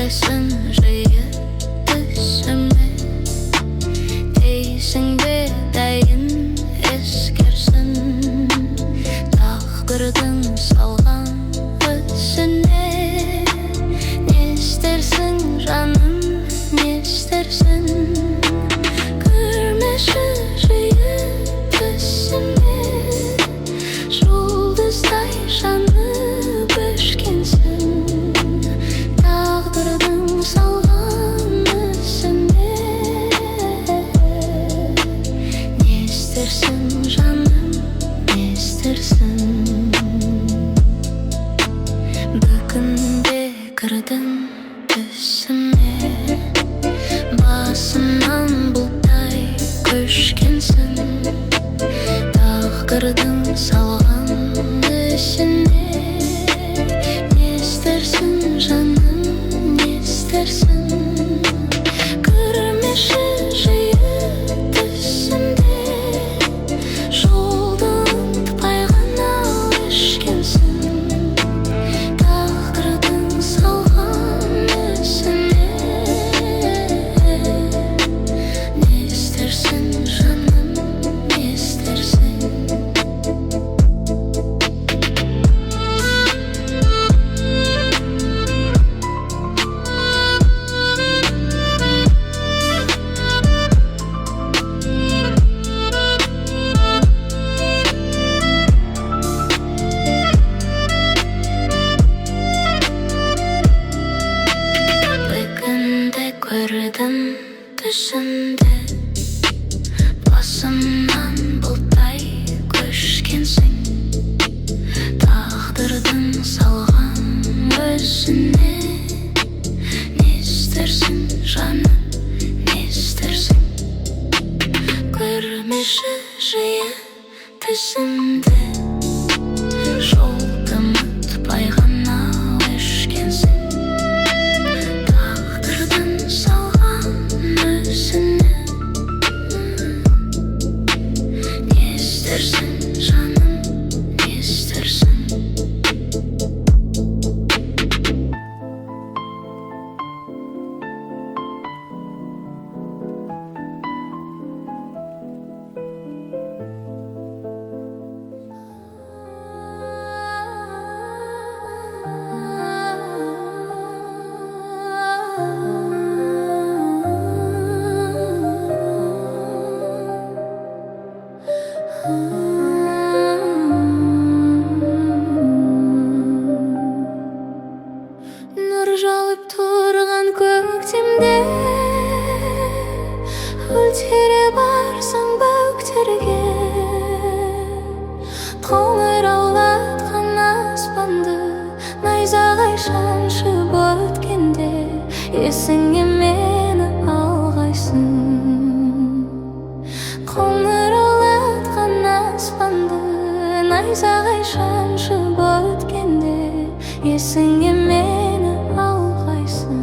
келесің жиі түсіме, дейсің бе дайын ескерсін тағдырдың салған ізіне. Не істерсің жаным, не істерсің, көрмеші жиі түсіме, жұлдыздай жанып өшкенсің тағдырдың салған ізіне. Не істерсің жаным, не істерсің, бүгінде кірдің түсіме, басымнан бұлттай көшкенсің тағдырдың салған ізіне. Не істерсің жаным, не істерсің, көрмеші жиі түсімде, жолды ұмытпай ғана өшкенсің тағдырдың салған ізіне. Не істерсің жаным, не істерсің. Бүгінде көрдім түсімде, басымнан бұлттай көшкенсің тағдырдың салған өзіне. Не істерсің жаным, не істерсің, көрмеші жиі түсімде, жолды ұмытпай ғана өшкенсің тағдырдың салған өзіне. Не істерсің жаным, не істерсің. Нұр жауып тұрған көктемде, өлтіре барсаң бөктерге, қоңыраулатқан аспанды найзағай шаншып өткенде, есіңе мені алғайсың. Қоңыраулатқан аспанды найзағай шаншып өткенде, есіңе мені алғайсың.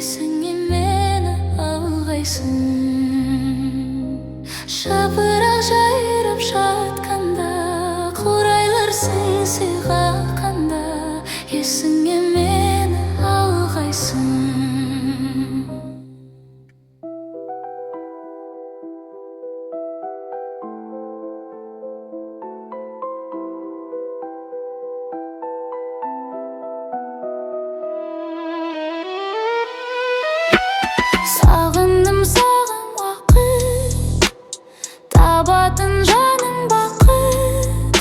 есіңе мені алғайсың. Жапырақ жайрап жатқанда, қурайлар сыңсый қаққанда, есіңе мені алғайсың. Сағындым саған уақыт, табатын жаным бақыт.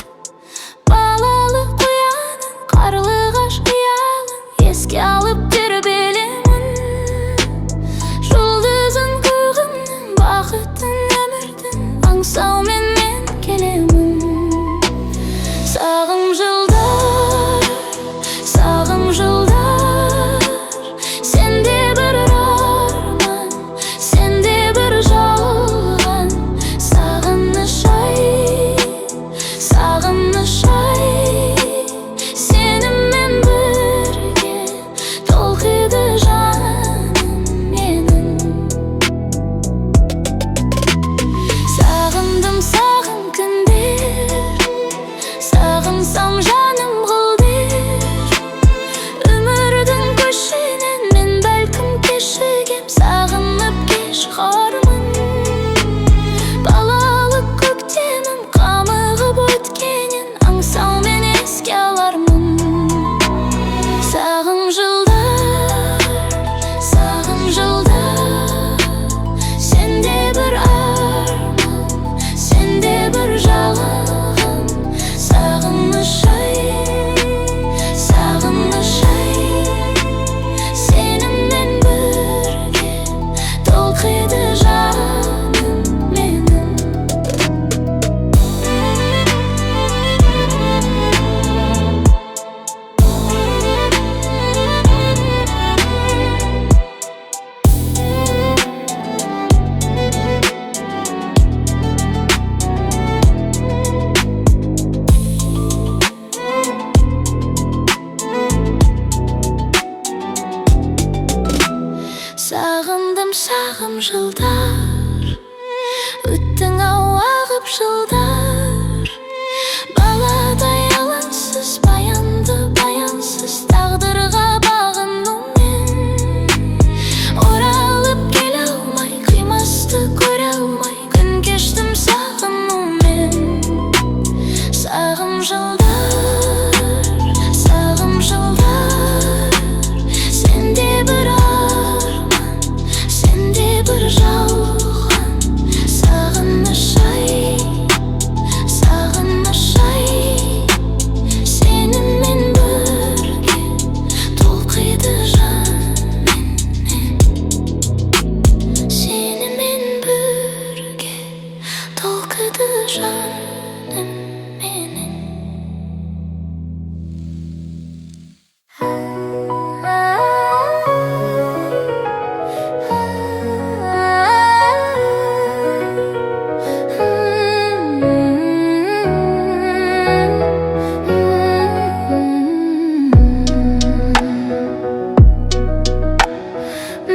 Балалық қоянын, қарлығаш қиялын еске алып тербелемін. Жұлдызын көғімнің, бақытын өмірдің аңсаумен мен келемін. Сағым жылдар, сағым жылдар, сенде бір арман, сенде бір жалған. Сағыныш ай, сағыныш ай, сенімен бірге толқиды жаным менің. Сағындым сағым күндер, сағынсам жаным құлдер. Өмірдің көшінен мен бәлкім кешігем, сағынып кеш шығармын. Балалық көктемім қамығып өткенін аңсаумен еске алармын. Сағым жылдар, сағым жылдар, сенде бір арман, сенде бір жалған. Сағыныш ай, сағыныш ай, сенімен бірге толқиды жаным менің. Сағындым сағым жылдар, өттің ау ағып жылдар. Баладай алаңсыз, баянды баянсыз тағдырға бағынумен. Оралып келе алмай, қимасты көре алмай, күн кештім сағынумен. Сағым жылдар, сағым жылдар, сенде бір арман, сенде бір жалған. Сағыныш ай, сағыныш ай, сенімен бірге толқиды жаным менің. Сенімен бірге толқиды жаным менің.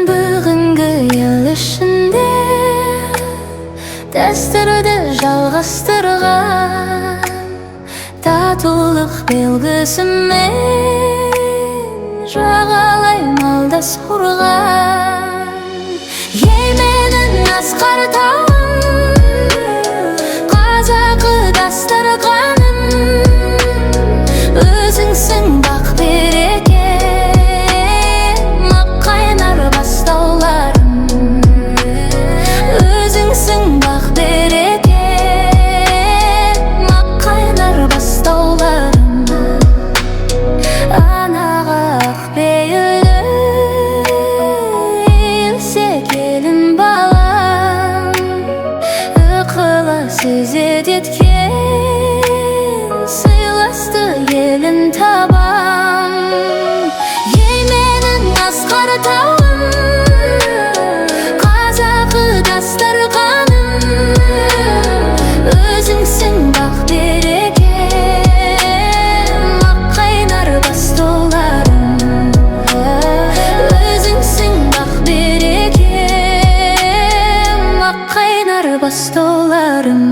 Бүгінгі ел ішінде дәстүрді жалғастырған, татулық белгісімен жағалай малдас құрған. Ел менің асқар тауым, қазақы дастарханым, өзіңсің бақ береке, қайнар бастауларым. Өзіңсің бақ береке, қайнар бастауларым. Анаға ақ пейілді бастауларым.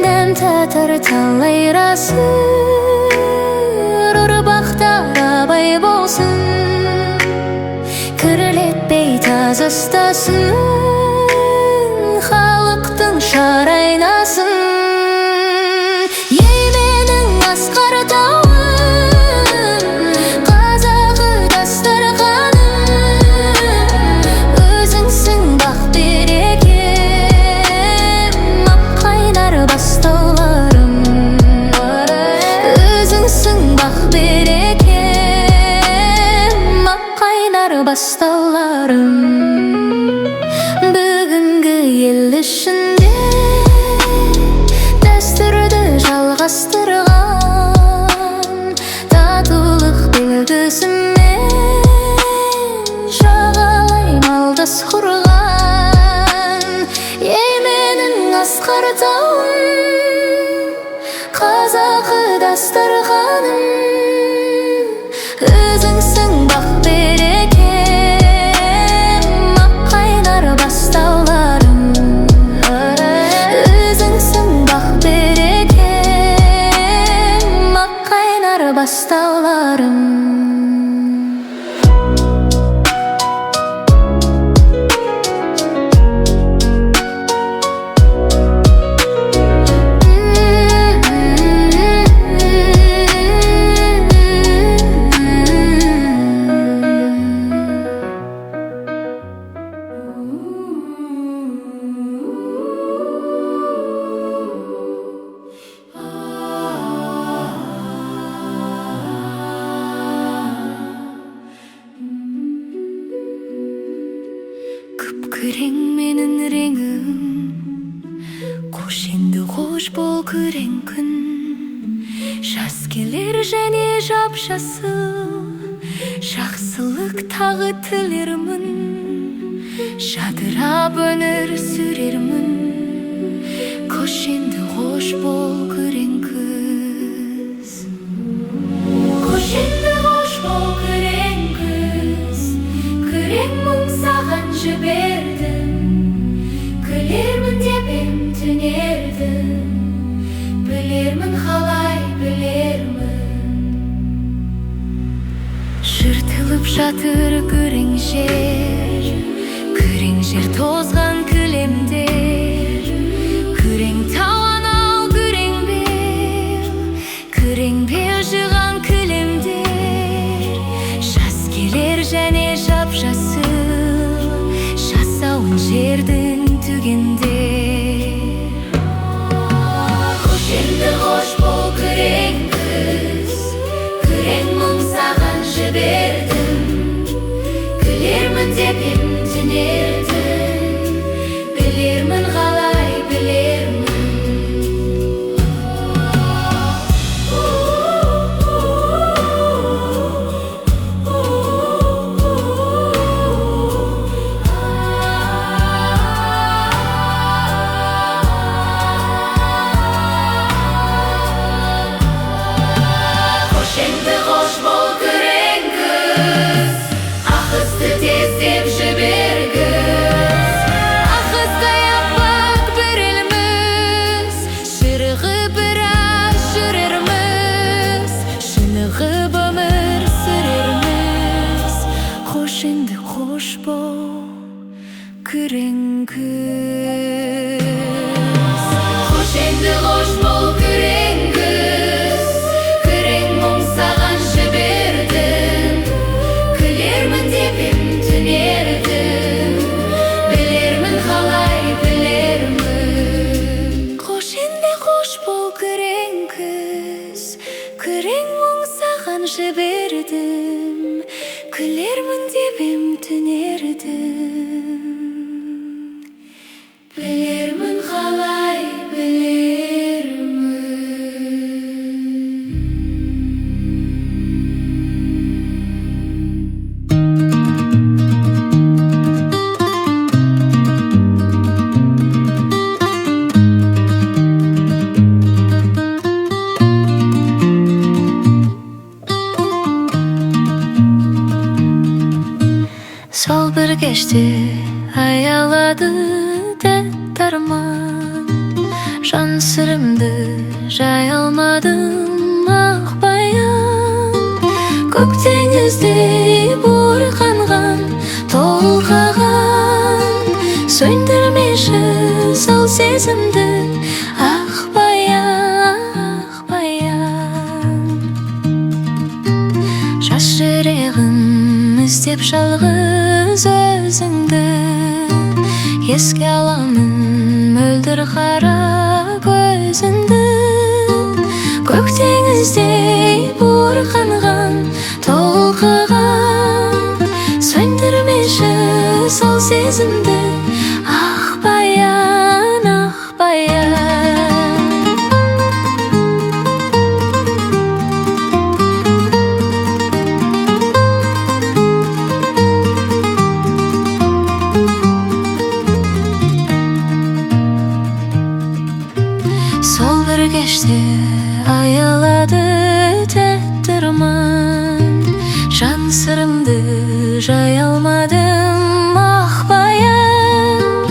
Дәм татыр талай расыр, ұрпақтар абай болсын, кірлетпей таз ұстасын, халықтың шар айнасын. Ей менің асқар тауым, қазақы дастарханым, өзіңсің бақ берекем, ап қайнар бастауларым. Өзіңсің бақ берекем, ап қайнар бастауларым. Бүгінгі ел ішінде дәстүрді жалғастырған, татулық белгісімен жағалай малдас құрған. Ей менің асқар тауым, қазақы дастарханым, өзіңсің бақ берекем, ап қайнар бастауларым. Өзіңсің бақ берекем, ап қайнар бастауларым. Күрең менің реңім, қош енді қош бол күрең күн. Жас келер және жап-жасыл, жақсылық тағы тілермін, жадырап өнер сүрермін. Қош енді қош бол күрең күз. Қош енді қош бол күрең күз, күрең мұң саған жібердім, күлермін деп ем түнердім, білермін қалай білермін. Жыртылып жатыр күрең жер тозған кілемдер, күрең тау анау күрең бел жиған кілемдер. Жас келер және жап-жасыл, жасауын жердің түгендер. Қош енді қош бол күрең күз, күрең мұң саған жібердім, күлермін деп ем түнердім, білермін қалай білермін. Күрең күз. Қош енді қош бол күрең күз, күрең мұң саған жібердім, күлермін деп ем түнердім, білермін қалай білермін. Қош енді қош бол күрең күз, күрең мұң саған жібердім, күлермін деп ем түнердім, білермін қалай білермін. Сол бір кеште аялады тәтті арман. Жан сырымды жай алмадым ақ баян. Көк теңіздей буырқанған толқыған, сөндірмеші сол сезімді ақ баян, ақ баян. Жас жүрегім іздеп жалғыз өзіңді, еске аламын мөлдір қара көзіңді. Көк теңіздей буырқанған толқыған, сөндірмеші сол сезімді ақ баян, ақ баян. Сол бір кеште аялады тәтті арман. Жан сырымды жай алмадым ақ баян.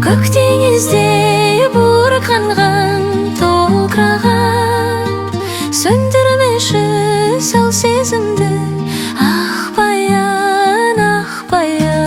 Көк теңіздей буырқанған толқыған, сөндірмеші сол сезімді ақ баян, ақ баян.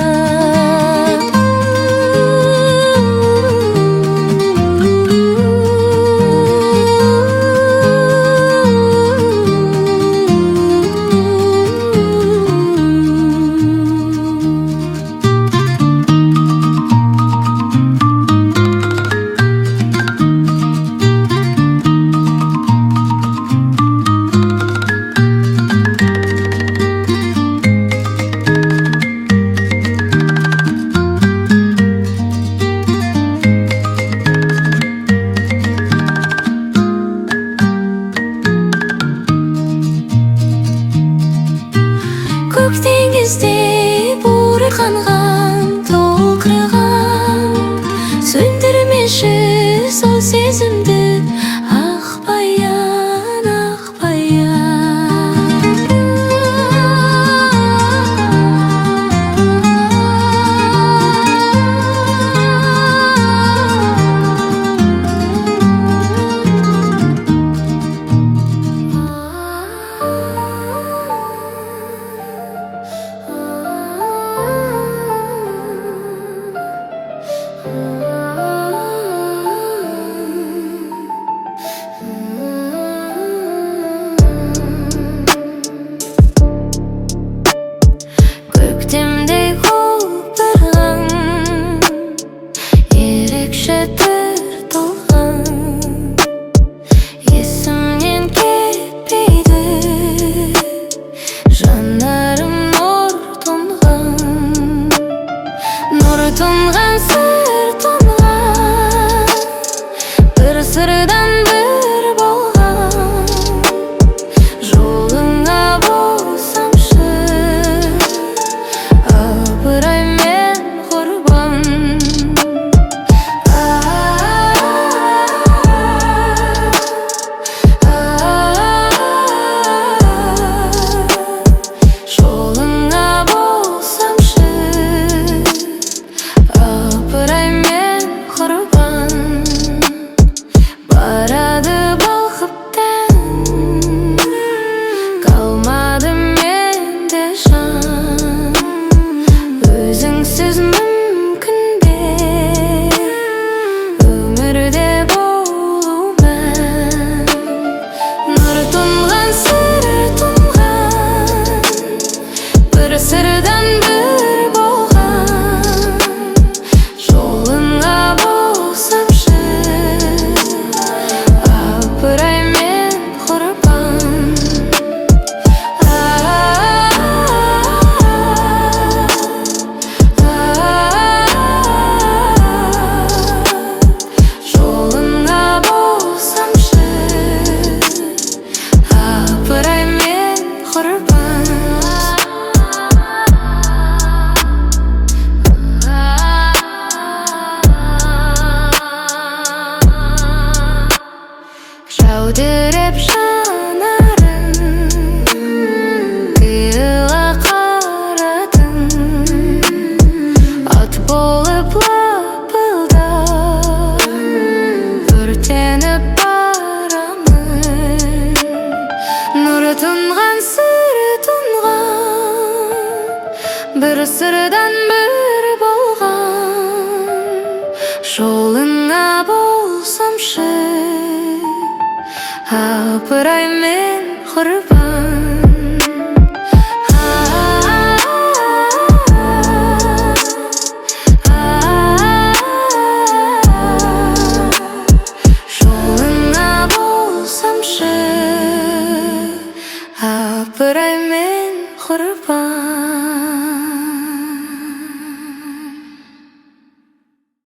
Көк теңіздей буырқанған толқыған, сөндірмеші сол сезімді ақ баян, ақ баян. Bir sırdan bir bolgan, şoluna bolsamşı, hapiray men hırpa.